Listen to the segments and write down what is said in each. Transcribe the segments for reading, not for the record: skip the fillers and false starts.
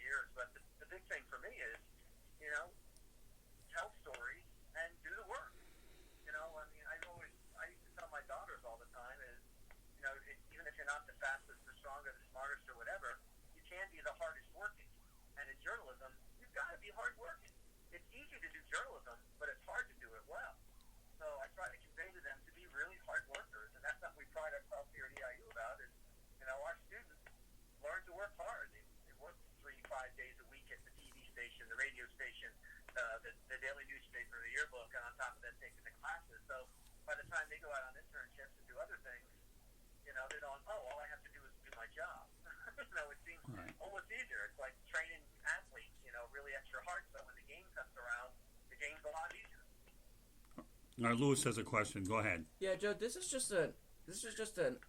years. But the big thing for me is, you know, tell stories and do the work. You know, I mean, I used to tell my daughters all the time is, you know, even if you're not the fastest, the strongest, the smartest, or whatever, you can be the hardest working. And in journalism, you've got to be hard working. It's easy to do journalism, but it's hard to do it well. So I try to convey to them to be really hard workers, and that's something we pride ourselves here at EIU about. Is, you know, our students learn to work hard. They work 3-5 days a week at the TV station, the radio station, the daily newspaper, the yearbook, and on top of that, taking the classes. So by the time they go out on internships and do other things, you know, they don't. Oh, all I have to do is do my job. You know, it seems almost easier. It's like training athletes. You know, really extra hard. So when the game comes around, the game's a lot easier. All right, Lewis has a question. Go ahead. Yeah, Joe. This is just a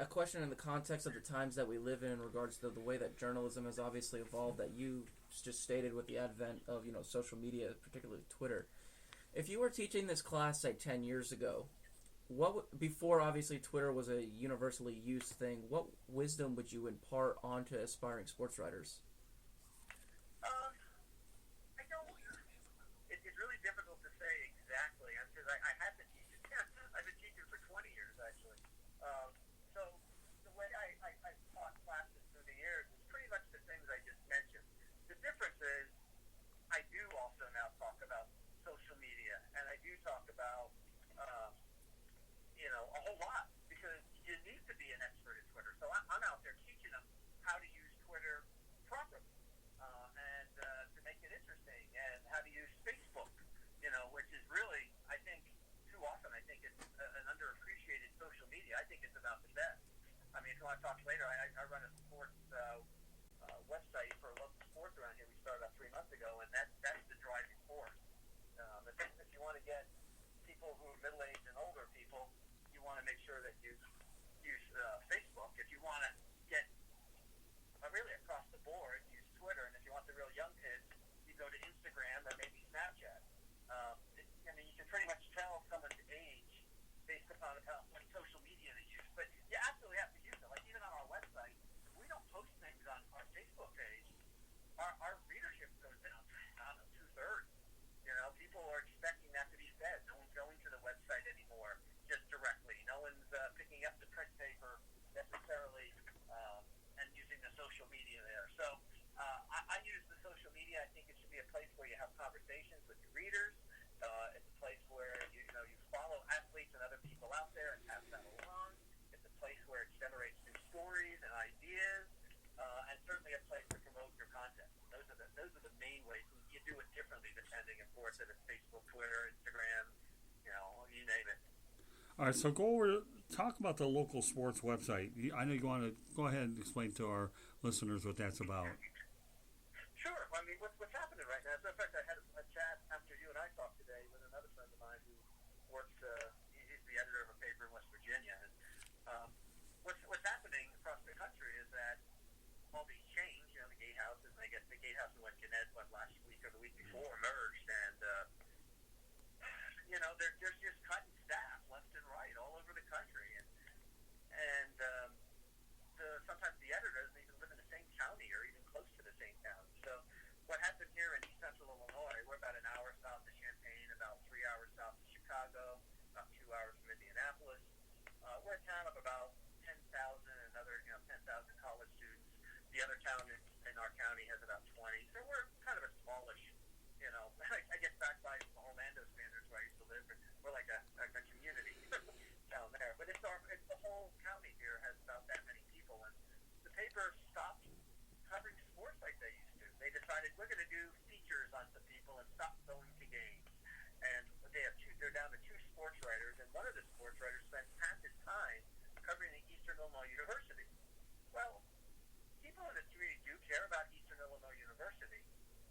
question in the context of the times that we live in regards to the way that journalism has obviously evolved. That you just stated with the advent of social media, particularly Twitter. If you were teaching this class, say 10 years ago, before obviously Twitter was a universally used thing, what wisdom would you impart onto aspiring sports writers? I don't. It's really difficult to say exactly because I had been teaching. I've been teaching for 20 years actually. So the way I taught classes through the years is pretty much the things I just mentioned. The difference is I do also now talk about social media, and I do talk about a whole lot, because you need to be an expert at Twitter. So I'm out there teaching them how to use Twitter properly, and to make it interesting, and how to use Facebook, which is really, I think, too often, I think it's an underappreciated social media. I think it's about the best. I mean, if you want to talk later, I run a sports website for local sports around here. We started up 3 months ago, and that's the driving force. If you want to get people who are middle-aged and older people, you want to make sure that you use Facebook. If you want to get really across the board, use Twitter. And if you want the real young kids, you go to Instagram or maybe Snapchat. I mean, you can pretty much tell someone's age based upon how much social media they use. But you absolutely have to use it. Like even on our website, if we don't post things on our Facebook page, our readership goes down, I don't know, 2/3. People are expecting that to be fed. No one's going to the website anymore just directly. No one's picking up the print paper necessarily and using the social media there. So I use the social media. I think it should be a place where you have conversations with your readers. It's a place where you follow athletes and other people out there and pass that along. It's a place where it generates new stories and ideas, and certainly a place to promote your content. Those are the main ways. You do it differently depending, of course, if it's Facebook, Twitter, Instagram, you name it. All right, so talk about the local sports website. I know you want to go ahead and explain to our listeners what that's about. Sure. I mean, what's happening right now? As a matter of fact, I had a chat after you and I talked today with another friend of mine who works. He's the editor of a paper in West Virginia. And what's happening across the country is that all these change. The gatehouses, and I guess the gatehouse and West Gannett, last week or the week before, merged, and they're just cutting staff left and right all over the country, and sometimes the editor doesn't even live in the same county or even close to the same county. So what happened here in East Central Illinois? We're about an hour south of Champaign, about 3 hours south of Chicago, about 2 hours from Indianapolis. We're a town of about 10,000, another 10,000 college students. The other town in our county has about 20. So we're kind of a smallish, I guess back by Orlando standards where I used to live. We're like a community down there. But it's the whole county here has about that many people. And the paper stopped covering sports like they used to. They decided we're going to do features on some people and stop going to games. And they're down to 2 sports writers. And one of the sports writers spends half his time covering the Eastern Illinois University. Well, people in the community do care about Eastern Illinois University,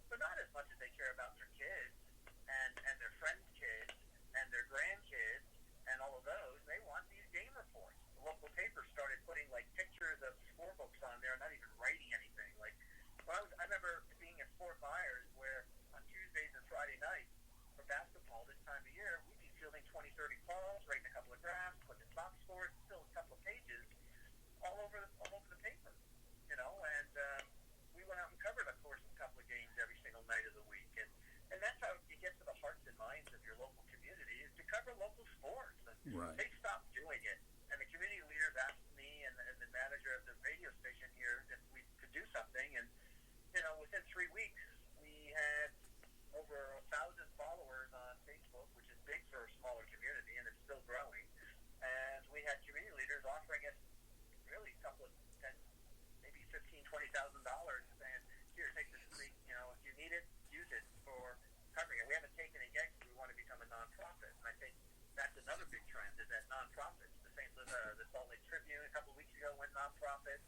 but not as much as they care about their kids and their friends' kids and their grandkids and all of those. They want these game reports. The local paper started putting pictures of scorebooks on there, not even writing anything. I remember being at Fort Myers, where on Tuesdays and Friday nights for basketball this time of year, we'd be fielding 20, 30 calls, writing a couple of drafts, putting in box scores, still a couple of pages all over the paper. And we went out and covered, of course, a couple of local sports. And Right. they stopped doing it. And the community leaders asked me and the manager of the radio station here if we could do something. And, within 3 weeks, we had over 1,000 followers on Facebook, which is big for a smaller community, and it's still growing. And we had community leaders offering us really a couple of ten, maybe $15,000, $20,000, saying, "Here, take this free. If you need it, use it for covering it." We haven't taken it yet because we want to become a nonprofit, and I think that's another big trend is that nonprofits. The Salt Lake Tribune a couple of weeks ago went nonprofit.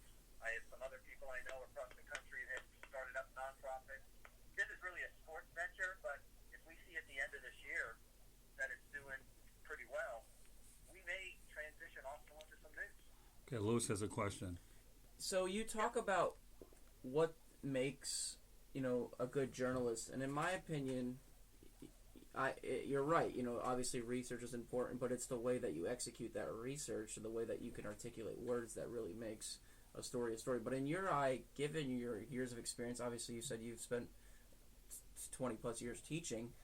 I have some other people I know across the country that started up nonprofits. This is really a sports venture, but if we see at the end of this year that it's doing pretty well, we may transition also into some news. Okay, Lewis has a question. So you talk about what makes a good journalist, and in my opinion, you're right. Obviously research is important, but it's the way that you execute that research and the way that you can articulate words that really makes a story a story. But in your eye, given your years of experience, obviously you said you've spent 20 plus years teaching.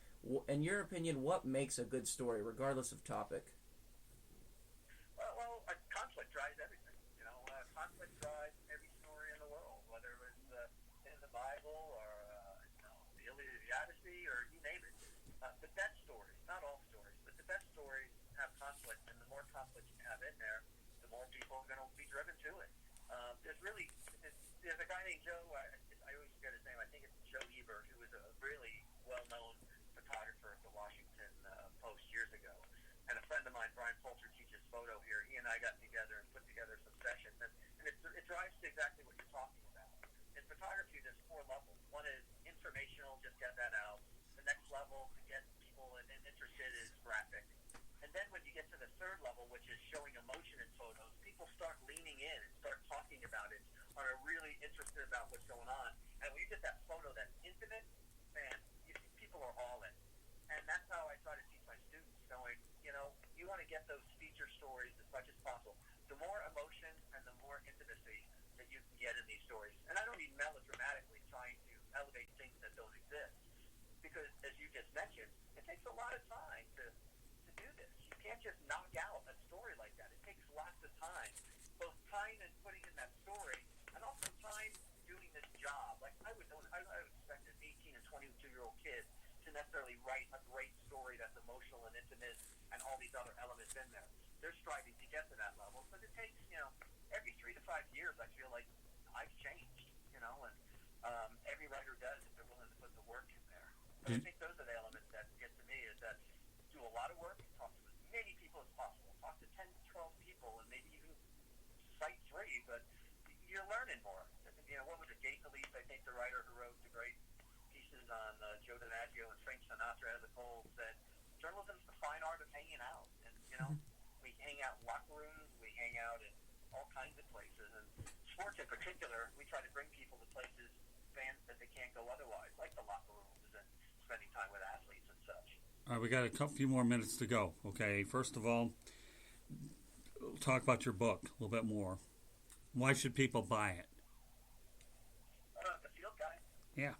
In your opinion, what makes a good story, regardless of topic? Well, conflict drives everything. Conflict drives every story in the world, whether it was in the Bible or the Iliad, the Odyssey, or you name it. The best stories, not all stories, but the best stories have conflict, and the more conflict you have in there, the more people are going to be driven to it. There's a guy named Joe. I always forget his name. I think it's Joe Ebert, who was a really well-known photographer at the Washington Post years ago. And a friend of mine, Brian Poulter, teaches photo here. He and I got together and put together some sessions, and it drives to exactly what you're talking about. In photography, there's 4 levels. One is informational, just get that out. The next level to get people interested is graphic. And then when you get to the 3rd level, which is showing emotion in photos, people start leaning in and start talking about it, are really interested about what's going on. And when you get that photo that's intimate, man, people are all in. And that's how I try to teach my students, going, you want to get those feature stories as much as possible. The more emotion and the more intimacy that you can get in these stories. And I don't mean melodramatically trying to elevate things that don't exist. Because, as you just mentioned, it takes a lot of time to do this. You can't just knock out a story like that. It takes lots of time. Both time in putting in that story and also time doing this job. Like, I would expect an 18 and 22-year-old kid to necessarily write a great story that's emotional and intimate and all these other elements in there. They're striving to get to that level. But it takes, every 3 to 5 years, I feel like I've changed, and every writer does if they're willing to put the work in there. But I think those are the elements that get to me, is that do a lot of work, talk to as many people as possible. Talk to 10, 12 people, and maybe even cite 3, but you're learning more. What was it, Gay Talese, I think the writer who wrote the great pieces on Joe DiMaggio and Frank Sinatra as a whole, said journalism is the fine art of hanging out. And, we hang out in locker rooms, we hang out in all kinds of places. And sports in particular, we try to bring people to places, fans, that they can't go otherwise, like the locker rooms and spending time with athletes and such. All right, we got a few more minutes to go. Okay, first of all, talk about your book a little bit more. Why should people buy it? The Field Guide. Yeah.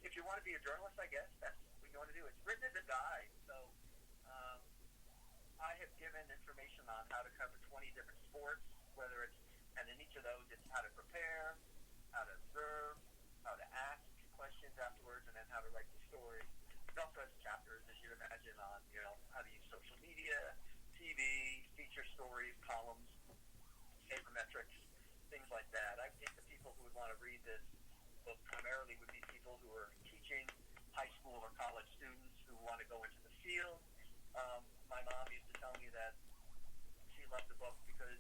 If you want to be a journalist, I guess that's what you want to do. It's written as a guide, so I have given information on how to cover 20 different sports, and in each of those, it's how to prepare, how to observe, how to ask questions afterwards, and then how to write the story. It also has chapters, as you'd imagine, on how to use social media, TV, feature stories, columns, sabermetrics, things like that. I think the people who would want to read this book primarily would be people who are teaching high school or college students who want to go into the field. My mom used to tell me that she loved the book because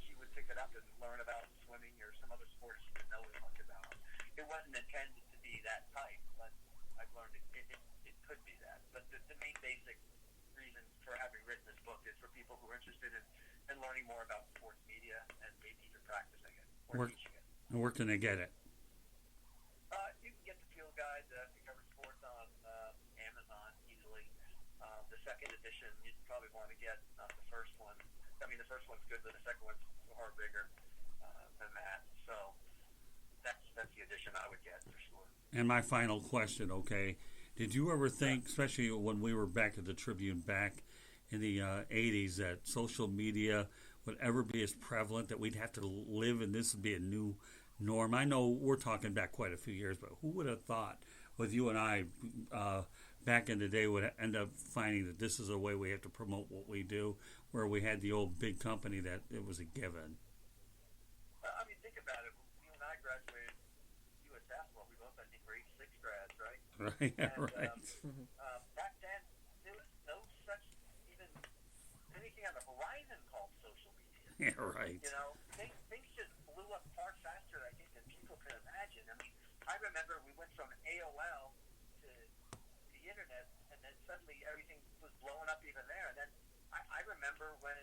she would pick it up and learn about swimming or some other sport she didn't know as much about. It wasn't intended to be that type, but I've learned it could be that. But the main basic reason for having written this book is for people who are interested in learning more about sports media and maybe even practicing it or teaching it. And where can they get it? You can get the Field Guide to cover sports on Amazon easily. The second edition, you'd probably want to get, not the first one. I mean, the first one's good, but the second one's far bigger than that. So that's the edition I would get for sure. And my final question, okay, Did you ever think, especially when we were back at the Tribune back in the 80s, that social media would ever be as prevalent, that we'd have to live and this would be a new norm? I know we're talking back quite a few years, but who would have thought with you and I back in the day would end up finding that this is a way we have to promote what we do, where we had the old big company that it was a given. I mean, think about it. You and I graduated U.S. Basketball. We both, I think, were 86 grads, right? Right, And, right. back then, there was no such even anything on the horizon called social media. Yeah, right. You know, things just blew up far faster, I think, than people could imagine. I mean, I remember we went from AOL to the internet, and then suddenly everything was blowing up even there. And then I remember when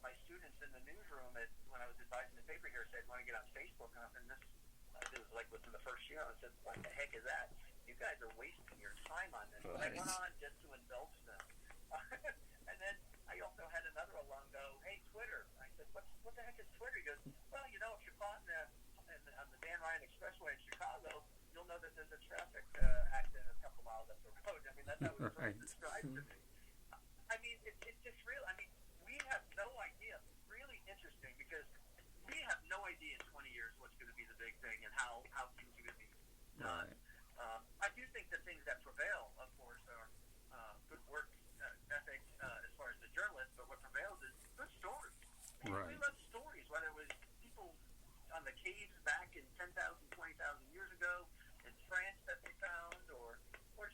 my students in the newsroom when I was advising the paper here said, "Want to get on Facebook?" And this it was like within the first year. I said, "What the heck is that? You guys are wasting your time on this." But I went on just to indulge them. And then I also had another alum go, "Hey, Twitter." I said, "What the heck is Twitter?" He goes, "Well, you know, if you're caught on the Dan Ryan Expressway in Chicago, you'll know that there's a traffic accident a couple miles up the road." I mean, that's how it was Right. described to me. I mean, it's just real. I mean, we have no idea. Really interesting because we have no idea in 20 years what's going to be the big thing and how things are going to be done. I do think the things that prevail, of course, are good work ethic as far as the journalist, but what prevails is good stories. Right. We love stories, whether it was people on the caves back in 10,000, 20,000 years ago in France that they found, or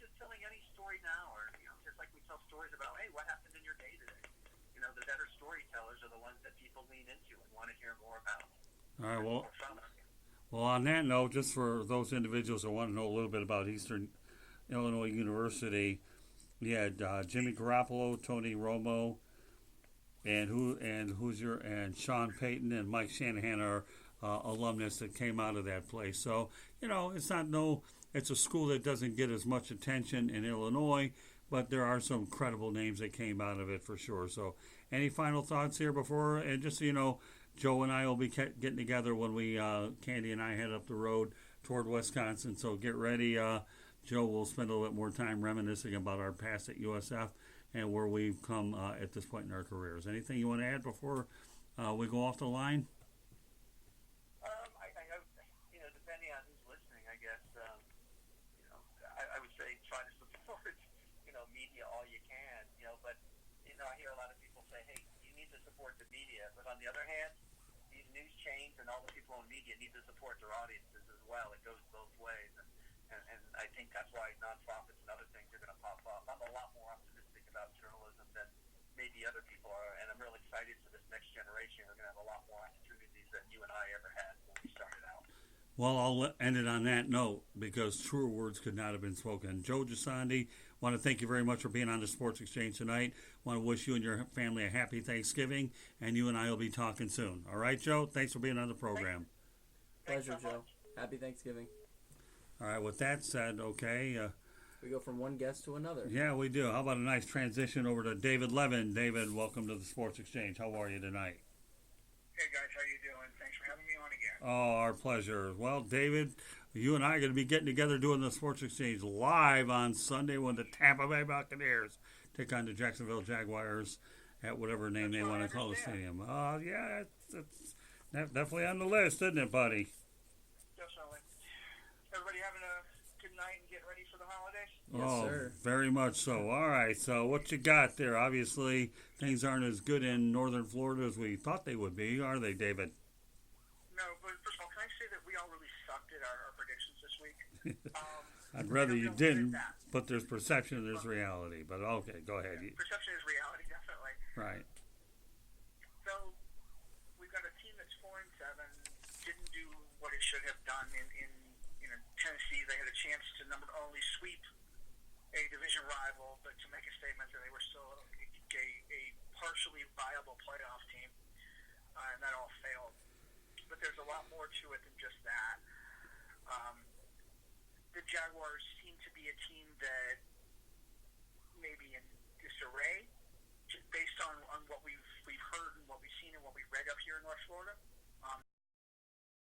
just telling any story now, or just like we tell stories about, hey, what happened in your day today? The better storytellers are the ones that people lean into and want to hear more about. All right, well, on that note, just for those individuals that want to know a little bit about Eastern Illinois University, we had Jimmy Garoppolo, Tony Romo, and Sean Payton and Mike Shanahan are alumnus that came out of that place. So it's a school that doesn't get as much attention in Illinois, but there are some credible names that came out of it for sure. So, any final thoughts here before? And just so you know, Joe and I will be getting together when Candy and I head up the road toward Wisconsin. So get ready. Joe will spend a little bit more time reminiscing about our past at USF and where we've come at this point in our careers. Anything you want to add before we go off the line? Depending on who's listening, I guess, I would say try to support, media all you can, but, I hear a lot of people say, hey, you need to support the media, but on the other hand, these news chains and all the people in media need to support their audiences as well. It goes both ways, and I think that's why nonprofits and other things are going to pop up. I'm a lot more optimistic about journalism than maybe other people are, and I'm really excited for this next generation. We're going to have a lot more opportunities than you and I ever had when we started out. Well, I'll end it on that note because truer words could not have been spoken. Joe Gisandi, want to thank you very much for being on the Sports Exchange tonight. Want to wish you and your family a happy Thanksgiving, and you and I will be talking soon. All right, Joe? Thanks for being on the program. Pleasure, Joe. Happy Thanksgiving. All right, with that said, okay. We go from one guest to another. Yeah, we do. How about a nice transition over to David Levin? David, welcome to the Sports Exchange. How are you tonight? Hey, guys. How you doing? Thanks for having me on again. Oh, our pleasure. Well, David, you and I are going to be getting together doing the Sports Exchange live on Sunday when the Tampa Bay Buccaneers take on the Jacksonville Jaguars at whatever name they want to call the stadium. Yeah, it's definitely on the list, isn't it, buddy? Definitely. Everybody having a good night and getting ready for the holidays? Yes, sir. Very much so. All right, so what you got there? Obviously, things aren't as good in northern Florida as we thought they would be, are they, David? No, but first of all, can I say that we all really sucked at our predictions this week? I'd rather you didn't, but there's perception and there's reality. But okay, go ahead. Perception is reality, definitely. Right. So we've got a team that's 4-7, didn't do what it should have done in Tennessee. They had a chance to not only sweep a division rival, but to make a statement that they were still a partially viable playoff team, and that all failed. But there's a lot more to it than just that. The Jaguars seem to be a team that may be in disarray, just based on what we've heard and what we've seen and what we've read up here in North Florida.